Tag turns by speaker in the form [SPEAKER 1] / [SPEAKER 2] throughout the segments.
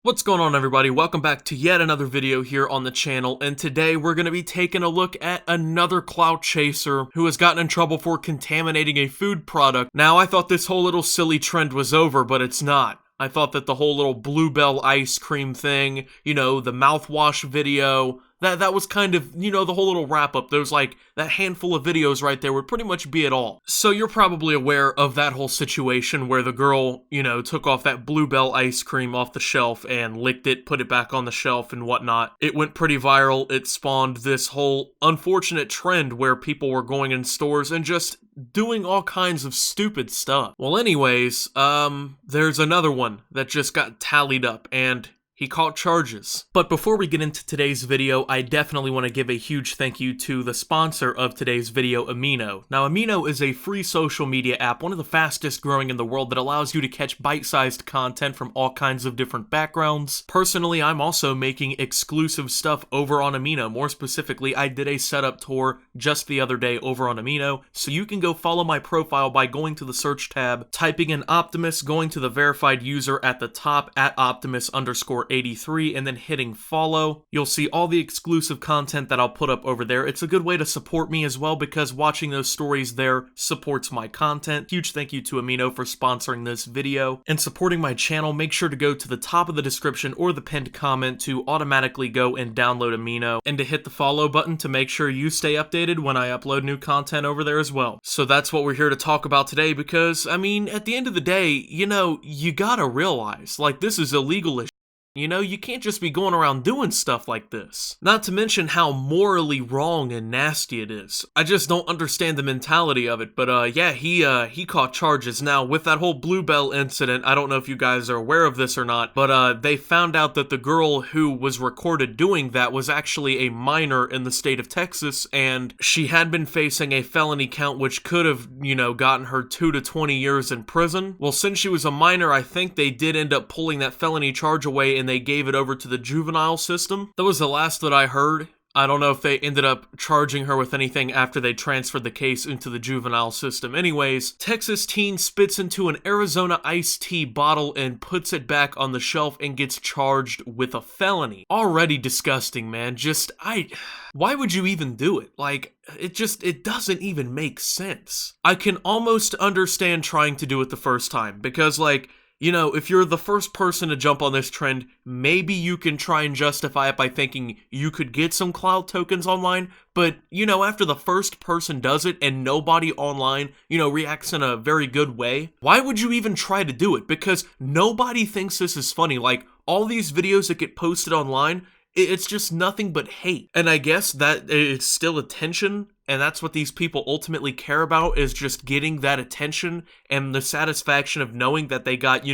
[SPEAKER 1] What's going on, everybody? Welcome back to yet another video here on the channel, and today we're going to be taking a look at another clout chaser who has gotten in trouble for contaminating a food product. Now, I thought this whole little silly trend was over, but it's not. I thought that the whole little Bluebell ice cream thing, the mouthwash video, that was kind of, the whole little wrap-up. There's like that handful of videos right there would pretty much be it all. So you're probably aware of that whole situation where the girl, took off that Bluebell ice cream off the shelf and licked it, put it back on the shelf and whatnot. It went pretty viral. It spawned this whole unfortunate trend where people were going in stores and just doing all kinds of stupid stuff. Well, anyways, there's another one that just got tallied up, and he caught charges. But before we get into today's video, I definitely want to give a huge thank you to the sponsor of today's video, Amino. Now, Amino is a free social media app, one of the fastest growing in the world, that allows you to catch bite-sized content from all kinds of different backgrounds. Personally, I'm also making exclusive stuff over on Amino. More specifically, I did a setup tour just the other day over on Amino, so you can go follow my profile by going to the search tab, typing in Optimus, going to the verified user at the top at Optimus_83, and then hitting follow. You'll see all the exclusive content that I'll put up over there. It's a good way to support me as well, because watching those stories there supports my content. Huge thank you to Amino for sponsoring this video and supporting my channel. Make sure to go to the top of the description or the pinned comment to automatically go and download Amino, and to hit the follow button to make sure you stay updated when I upload new content over there as well. So that's what we're here to talk about today, because, I mean, at the end of the day, you gotta realize, like, this is illegal as you can't just be going around doing stuff like this. Not to mention how morally wrong and nasty it is. I just don't understand the mentality of it, but yeah, he caught charges. Now, with that whole Bluebell incident, I don't know if you guys are aware of this or not, but they found out that the girl who was recorded doing that was actually a minor in the state of Texas, and she had been facing a felony count which could have, gotten her 2 to 20 years in prison. Well, since she was a minor, I think they did end up pulling that felony charge away, and they gave it over to the juvenile system. That was the last that I heard. I don't know if they ended up charging her with anything after they transferred the case into the juvenile system. Anyways, Texas teen spits into an Arizona iced tea bottle and puts it back on the shelf and gets charged with a felony. Already disgusting, man. Why would you even do it? Like, it doesn't even make sense. I can almost understand trying to do it the first time, because, like, if you're the first person to jump on this trend, maybe you can try and justify it by thinking you could get some clout tokens online, but, after the first person does it and nobody online, reacts in a very good way, why would you even try to do it? Because nobody thinks this is funny. Like, all these videos that get posted online, it's just nothing but hate. And I guess that it's still attention, and that's what these people ultimately care about, is just getting that attention and the satisfaction of knowing that they got,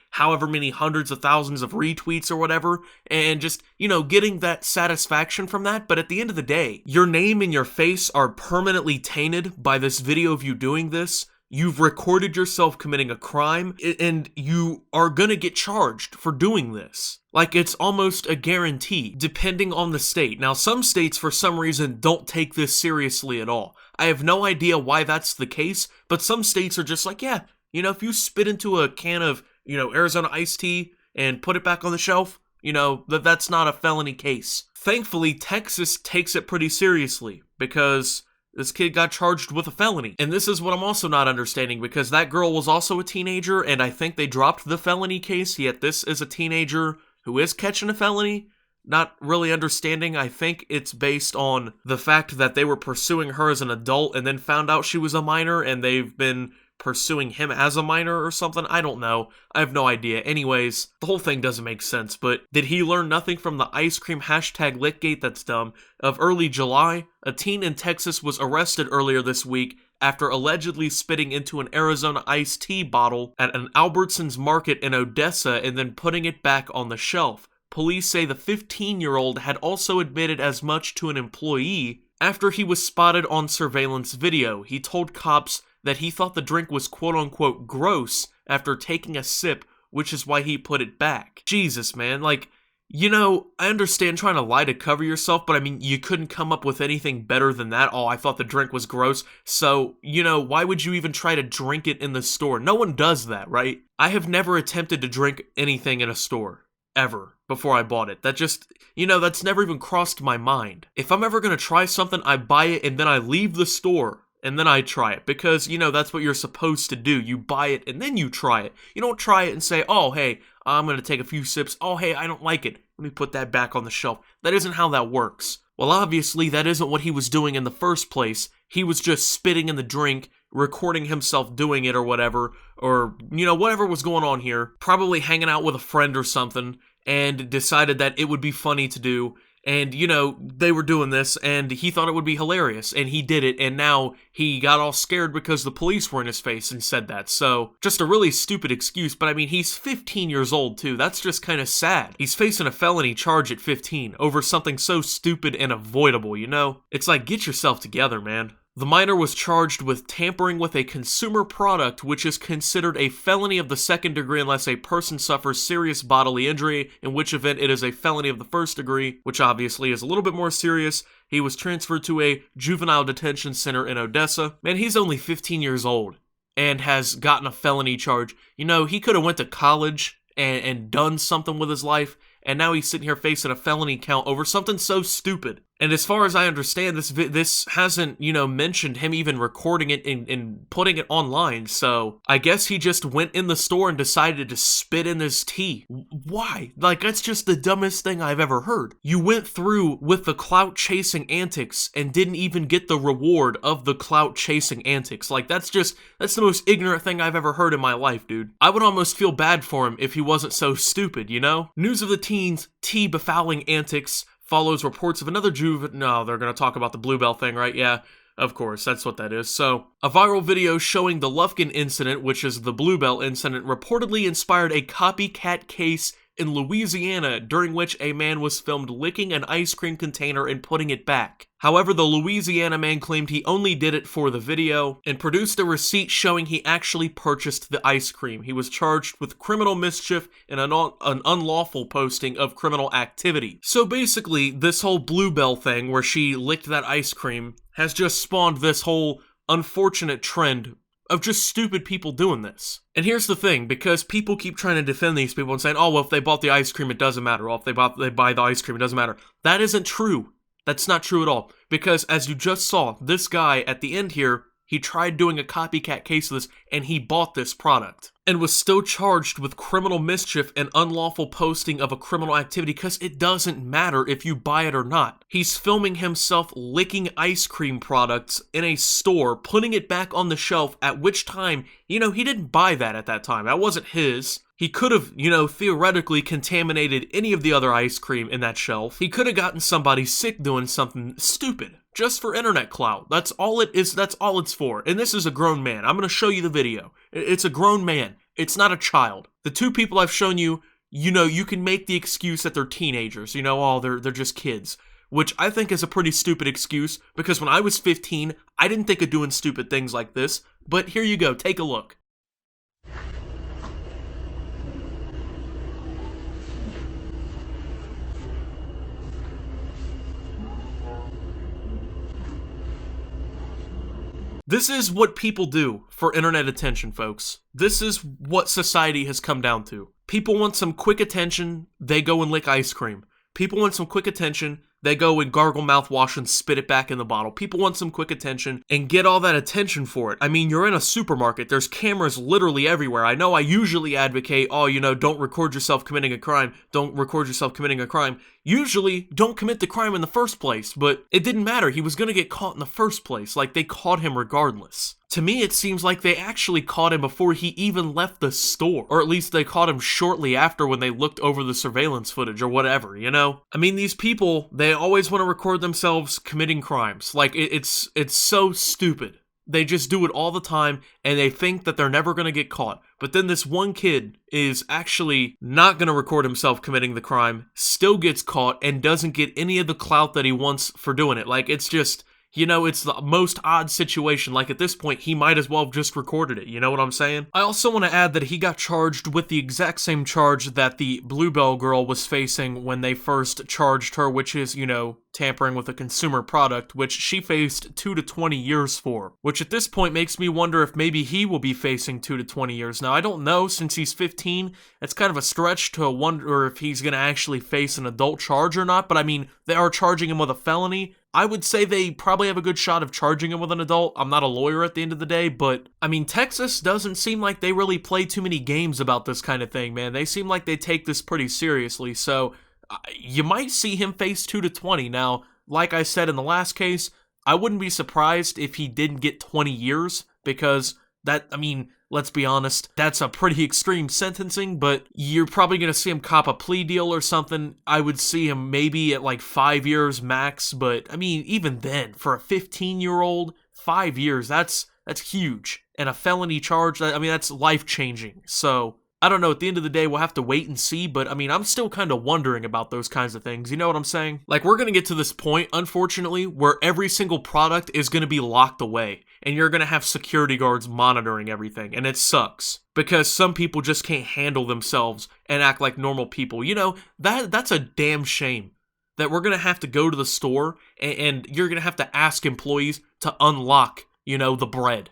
[SPEAKER 1] however many hundreds of thousands of retweets or whatever, and just, getting that satisfaction from that. But at the end of the day, your name and your face are permanently tainted by this video of you doing this. You've recorded yourself committing a crime, and you are gonna get charged for doing this. Like, it's almost a guarantee, depending on the state. Now, some states, for some reason, don't take this seriously at all. I have no idea why that's the case, but some states are just like, yeah, if you spit into a can of, Arizona iced tea and put it back on the shelf, that's not a felony case. Thankfully, Texas takes it pretty seriously, because this kid got charged with a felony. And this is what I'm also not understanding, because that girl was also a teenager, and I think they dropped the felony case, yet this is a teenager who is catching a felony. Not really understanding. I think it's based on the fact that they were pursuing her as an adult and then found out she was a minor, and they've been pursuing him as a minor or something. I don't know. I have no idea. Anyways, the whole thing doesn't make sense, but did he learn nothing from the ice cream hashtag Lickgate? That's dumb. Of early July, a teen in Texas was arrested earlier this week after allegedly spitting into an Arizona iced tea bottle at an Albertsons market in Odessa and then putting it back on the shelf. Police say the 15-year-old had also admitted as much to an employee after he was spotted on surveillance video. He told cops that he thought the drink was quote-unquote gross after taking a sip, which is why he put it back. Jesus, man, like, I understand trying to lie to cover yourself, but I mean, you couldn't come up with anything better than that. Oh, I thought the drink was gross, so, why would you even try to drink it in the store? No one does that, right? I have never attempted to drink anything in a store. ever before I bought it. That just, that's never even crossed my mind. If I'm ever gonna try something, I buy it and then I leave the store and then I try it, because, that's what you're supposed to do. You buy it and then you try it. You don't try it and say, oh, hey, I'm gonna take a few sips. Oh, hey, I don't like it. Let me put that back on the shelf. That isn't how that works. Well, obviously, that isn't what he was doing in the first place. He was just spitting in the drink, recording himself doing it or whatever, or, whatever was going on here. Probably hanging out with a friend or something, and decided that it would be funny to do. And, they were doing this, and he thought it would be hilarious, and he did it, and now he got all scared because the police were in his face and said that. So, just a really stupid excuse, but I mean, he's 15 years old, too. That's just kind of sad. He's facing a felony charge at 15 over something so stupid and avoidable, It's like, get yourself together, man. The minor was charged with tampering with a consumer product, which is considered a felony of the second degree unless a person suffers serious bodily injury, in which event it is a felony of the first degree, which obviously is a little bit more serious. He was transferred to a juvenile detention center in Odessa. Man, he's only 15 years old and has gotten a felony charge. He could have went to college and done something with his life, and now he's sitting here facing a felony count over something so stupid. And as far as I understand, this hasn't, mentioned him even recording it and putting it online, so I guess he just went in the store and decided to spit in his tea. Why? Like, that's just the dumbest thing I've ever heard. You went through with the clout-chasing antics and didn't even get the reward of the clout-chasing antics. Like, that's the most ignorant thing I've ever heard in my life, dude. I would almost feel bad for him if he wasn't so stupid, News of the teens' tea befouling antics follows reports of another no, they're going to talk about the Bluebell thing, right? Yeah, of course, that's what that is. So, a viral video showing the Lufkin incident, which is the Bluebell incident, reportedly inspired a copycat case in Louisiana, during which a man was filmed licking an ice cream container and putting it back. However, the Louisiana man claimed he only did it for the video and produced a receipt showing he actually purchased the ice cream. He was charged with criminal mischief and an unlawful posting of criminal activity. So basically, this whole Bluebell thing where she licked that ice cream has just spawned this whole unfortunate trend of just stupid people doing this. And here's the thing, because people keep trying to defend these people and saying, oh, well, if they bought the ice cream, it doesn't matter. Or if they buy the ice cream, it doesn't matter. That isn't true. That's not true at all. Because as you just saw, this guy at the end here, he tried doing a copycat case of this, and he bought this product. And was still charged with criminal mischief and unlawful posting of a criminal activity, because it doesn't matter if you buy it or not. He's filming himself licking ice cream products in a store, putting it back on the shelf, at which time, he didn't buy that at that time. That wasn't his. He could have, theoretically contaminated any of the other ice cream in that shelf. He could have gotten somebody sick doing something stupid, just for internet clout. That's all it is, that's all it's for. And this is a grown man. I'm going to show you the video. It's a grown man. It's not a child. The two people I've shown you, you can make the excuse that they're teenagers. They're just kids. Which I think is a pretty stupid excuse, because when I was 15, I didn't think of doing stupid things like this. But here you go, take a look. This is what people do for internet attention, folks. This is what society has come down to. People want some quick attention, they go and lick ice cream. People want some quick attention, they go and gargle mouthwash and spit it back in the bottle. People want some quick attention and get all that attention for it. I mean, you're in a supermarket, there's cameras literally everywhere. I know I usually advocate, don't record yourself committing a crime. Don't record yourself committing a crime. Usually, don't commit the crime in the first place, but it didn't matter. He was gonna get caught in the first place. Like, they caught him regardless. To me, it seems like they actually caught him before he even left the store. Or at least they caught him shortly after when they looked over the surveillance footage or whatever, I mean, these people, they always want to record themselves committing crimes. Like, it's so stupid. They just do it all the time, and they think that they're never going to get caught. But then this one kid is actually not going to record himself committing the crime, still gets caught, and doesn't get any of the clout that he wants for doing it. Like, it's just, you know, it's the most odd situation. Like, at this point, he might as well have just recorded it, you know what I'm saying? I also want to add that he got charged with the exact same charge that the Bluebell girl was facing when they first charged her, which is, you know, tampering with a consumer product, which she faced 2 to 20 years for. Which at this point makes me wonder if maybe he will be facing 2 to 20 years. Now, I don't know, since he's 15, it's kind of a stretch to wonder if he's going to actually face an adult charge or not, but I mean, they are charging him with a felony. I would say they probably have a good shot of charging him with an adult. I'm not a lawyer at the end of the day, but I mean, Texas doesn't seem like they really play too many games about this kind of thing, man. They seem like they take this pretty seriously, so you might see him face 2 to 20. Now, like I said in the last case, I wouldn't be surprised if he didn't get 20 years, because that, I mean, let's be honest, that's a pretty extreme sentencing, but you're probably going to see him cop a plea deal or something. I would see him maybe at like 5 years max, but I mean, even then, for a 15-year-old, 5 years, that's huge. And a felony charge, I mean, that's life-changing. So, I don't know, at the end of the day, we'll have to wait and see, but I mean, I'm still kind of wondering about those kinds of things, you know what I'm saying? Like, we're going to get to this point, unfortunately, where every single product is going to be locked away, and you're going to have security guards monitoring everything, and it sucks, because some people just can't handle themselves and act like normal people. You know, that's a damn shame, that we're going to have to go to the store, and you're going to have to ask employees to unlock, you know, the bread.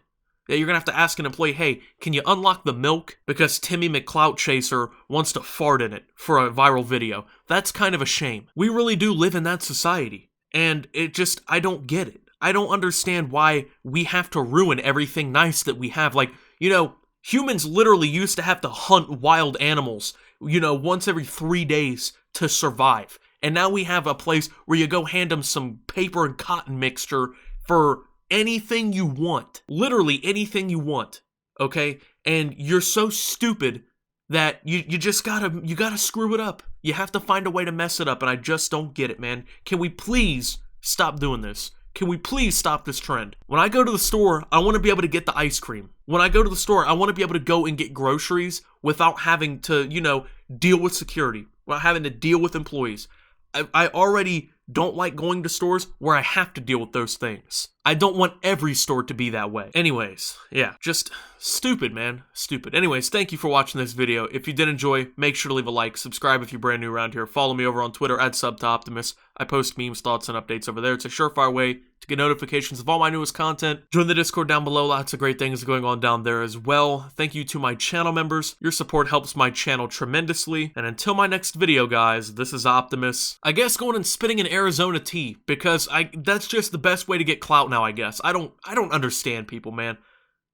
[SPEAKER 1] Yeah, you're going to have to ask an employee, hey, can you unlock the milk? Because Timmy McClout wants to fart in it for a viral video. That's kind of a shame. We really do live in that society. And it just, I don't get it. I don't understand why we have to ruin everything nice that we have. Like, you know, humans literally used to have to hunt wild animals, you know, once every 3 days to survive. And now we have a place where you go hand them some paper and cotton mixture for anything you want. Literally anything you want, okay? And you're so stupid that you just gotta screw it up. You have to find a way to mess it up, and I just don't get it, man. Can we please stop doing this? Can we please stop this trend? When I go to the store, I want to be able to get the ice cream. When I go to the store, I want to be able to go and get groceries without having to, you know, deal with security, without having to deal with employees. I already don't like going to stores where I have to deal with those things. I don't want every store to be that way. Anyways, yeah, just stupid, man. Stupid. Anyways, thank you for watching this video. If you did enjoy, make sure to leave a like, subscribe if you're brand new around here, follow me over on Twitter @SubToOptimus. I post memes, thoughts, and updates over there. It's a surefire way to get notifications of all my newest content. Join the Discord down below. Lots of great things going on down there as well. Thank you to my channel members. Your support helps my channel tremendously. And until my next video, guys, this is Optimus. I guess going and spitting an Arizona tea, because that's just the best way to get clout now, I guess. I don't understand people, man.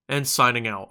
[SPEAKER 1] And signing out.